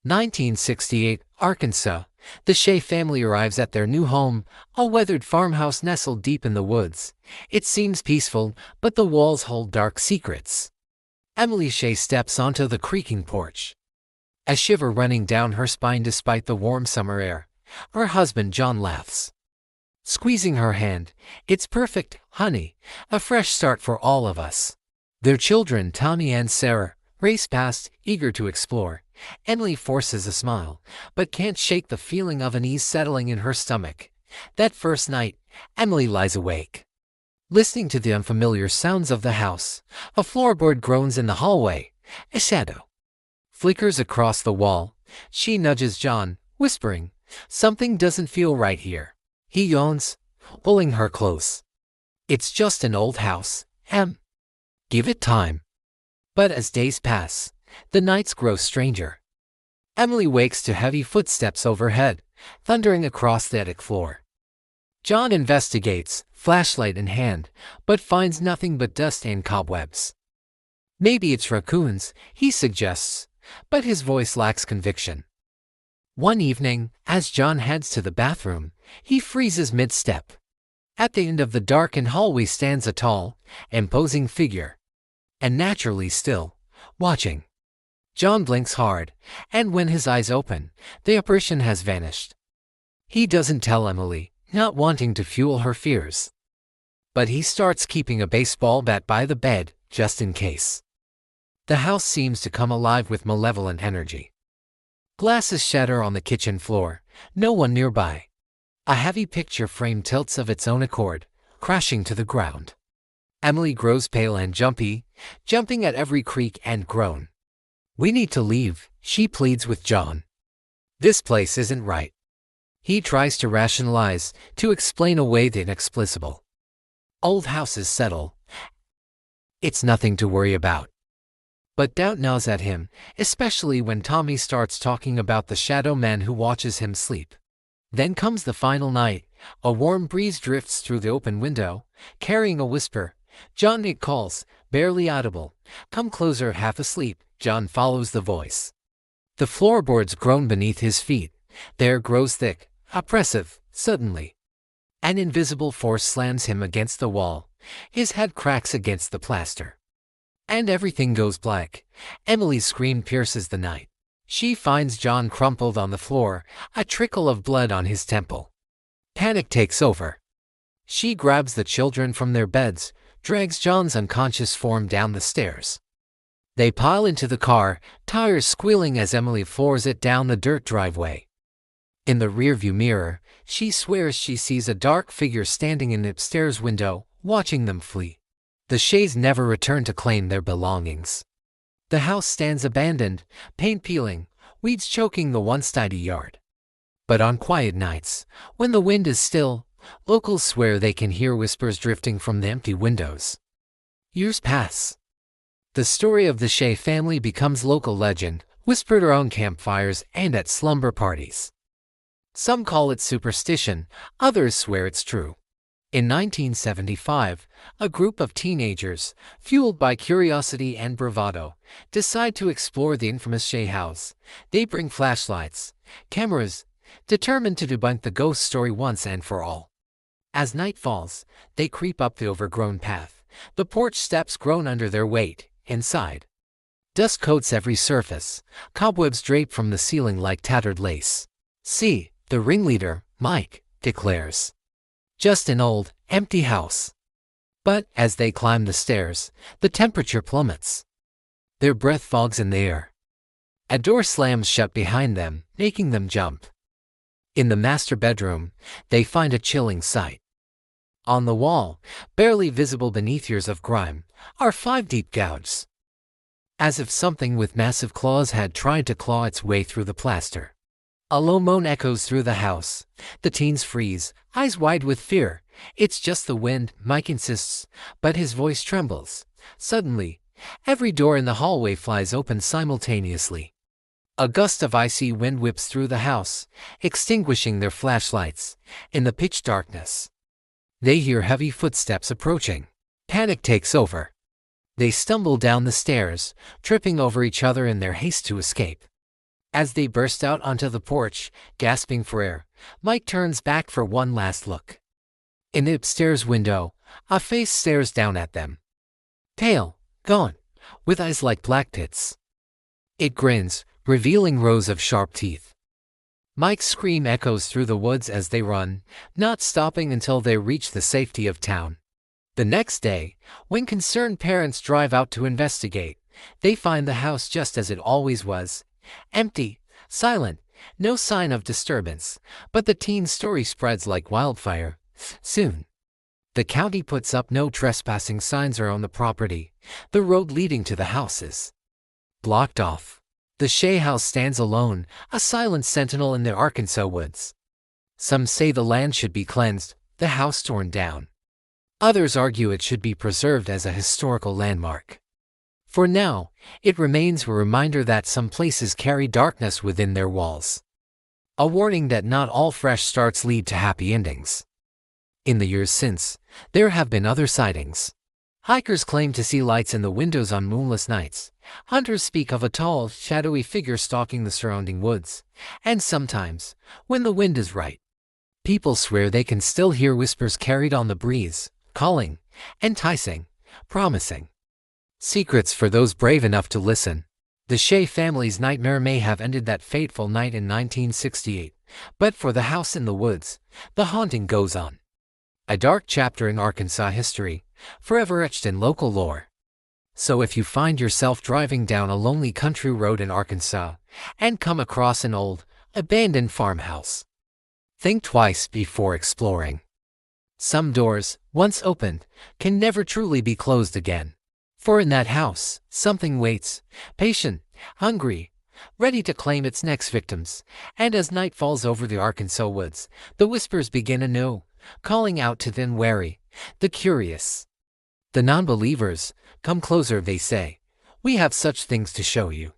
1968, Arkansas. The Shea family arrives at their new home, a weathered farmhouse nestled deep in the woods. It seems peaceful, but the walls hold dark secrets. Emily Shea steps onto the creaking porch, a shiver running down her spine despite the warm summer air. Her husband John laughs, squeezing her hand. "It's perfect, honey. A fresh start for all of us." Their children, Tommy and Sarah, race past, eager to explore. Emily forces a smile, but can't shake the feeling of unease settling in her stomach. That first night, Emily lies awake, listening to the unfamiliar sounds of the house. A floorboard groans in the hallway. A shadow flickers across the wall. She nudges John, whispering, "Something doesn't feel right here." He yawns, pulling her close. "It's just an old house, Em. Give it time." But as days pass, the nights grow stranger. Emily wakes to heavy footsteps overhead, thundering across the attic floor. John investigates, flashlight in hand, but finds nothing but dust and cobwebs. "Maybe it's raccoons," he suggests, but his voice lacks conviction. One evening, as John heads to the bathroom, he freezes mid-step. At the end of the darkened hallway stands a tall, imposing figure, and naturally still, watching. John blinks hard, and when his eyes open, the apparition has vanished. He doesn't tell Emily, not wanting to fuel her fears. But he starts keeping a baseball bat by the bed, just in case. The house seems to come alive with malevolent energy. Glasses shatter on the kitchen floor, no one nearby. A heavy picture frame tilts of its own accord, crashing to the ground. Emily grows pale and jumpy, jumping at every creak and groan. "We need to leave," she pleads with John. "This place isn't right." He tries to rationalize, to explain away the inexplicable. Old houses settle. It's nothing to worry about. But doubt gnaws at him, especially when Tommy starts talking about the shadow man who watches him sleep. Then comes the final night. A warm breeze drifts through the open window, carrying a whisper. John Nick calls, barely audible. "Come closer." Half asleep, John follows the voice. The floorboards groan beneath his feet. The air grows thick, oppressive. Suddenly, an invisible force slams him against the wall. His head cracks against the plaster, and everything goes black. Emily's scream pierces the night. She finds John crumpled on the floor, a trickle of blood on his temple. Panic takes over. She grabs the children from their beds, drags John's unconscious form down the stairs. They pile into the car, tires squealing as Emily floors it down the dirt driveway. In the rearview mirror, she swears she sees a dark figure standing in the upstairs window, watching them flee. The Shays never return to claim their belongings. The house stands abandoned, paint peeling, weeds choking the once tidy yard. But on quiet nights, when the wind is still, locals swear they can hear whispers drifting from the empty windows. Years pass. The story of the Shea family becomes local legend, whispered around campfires and at slumber parties. Some call it superstition, others swear it's true. In 1975, a group of teenagers, fueled by curiosity and bravado, decide to explore the infamous Shea house. They bring flashlights, cameras, determined to debunk the ghost story once and for all. As night falls, they creep up the overgrown path. The porch steps groan under their weight. Inside, dust coats every surface, cobwebs drape from the ceiling like tattered lace. "See," the ringleader, Mike, declares. "Just an old, empty house." But as they climb the stairs, the temperature plummets. Their breath fogs in the air. A door slams shut behind them, making them jump. In the master bedroom, they find a chilling sight. On the wall, barely visible beneath years of grime, are 5 deep gouges, as if something with massive claws had tried to claw its way through the plaster. A low moan echoes through the house. The teens freeze, eyes wide with fear. "It's just the wind," Mike insists, but his voice trembles. Suddenly, every door in the hallway flies open simultaneously. A gust of icy wind whips through the house, extinguishing their flashlights. In the pitch darkness, they hear heavy footsteps approaching. Panic takes over. They stumble down the stairs, tripping over each other in their haste to escape. As they burst out onto the porch, gasping for air, Mike turns back for one last look. In the upstairs window, a face stares down at them. Pale, gaunt, with eyes like black pits. It grins, revealing rows of sharp teeth. Mike's scream echoes through the woods as they run, not stopping until they reach the safety of town. The next day, when concerned parents drive out to investigate, they find the house just as it always was, empty, silent, no sign of disturbance, but the teen's story spreads like wildfire. Soon, the county puts up no trespassing signs around the property. The road leading to the house is blocked off. The Shea house stands alone, a silent sentinel in the Arkansas woods. Some say the land should be cleansed, the house torn down. Others argue it should be preserved as a historical landmark. For now, it remains a reminder that some places carry darkness within their walls. A warning that not all fresh starts lead to happy endings. In the years since, there have been other sightings. Hikers claim to see lights in the windows on moonless nights. Hunters speak of a tall, shadowy figure stalking the surrounding woods. And sometimes, when the wind is right, people swear they can still hear whispers carried on the breeze, calling, enticing, promising. Secrets for those brave enough to listen. The Shea family's nightmare may have ended that fateful night in 1968, but for the house in the woods, the haunting goes on. A dark chapter in Arkansas history, forever etched in local lore. So if you find yourself driving down a lonely country road in Arkansas and come across an old, abandoned farmhouse, think twice before exploring. Some doors, once opened, can never truly be closed again. For in that house, something waits, patient, hungry, ready to claim its next victims. And as night falls over the Arkansas woods, the whispers begin anew, calling out to the unwary, the curious, the non-believers. Come closer, they say. We have such things to show you.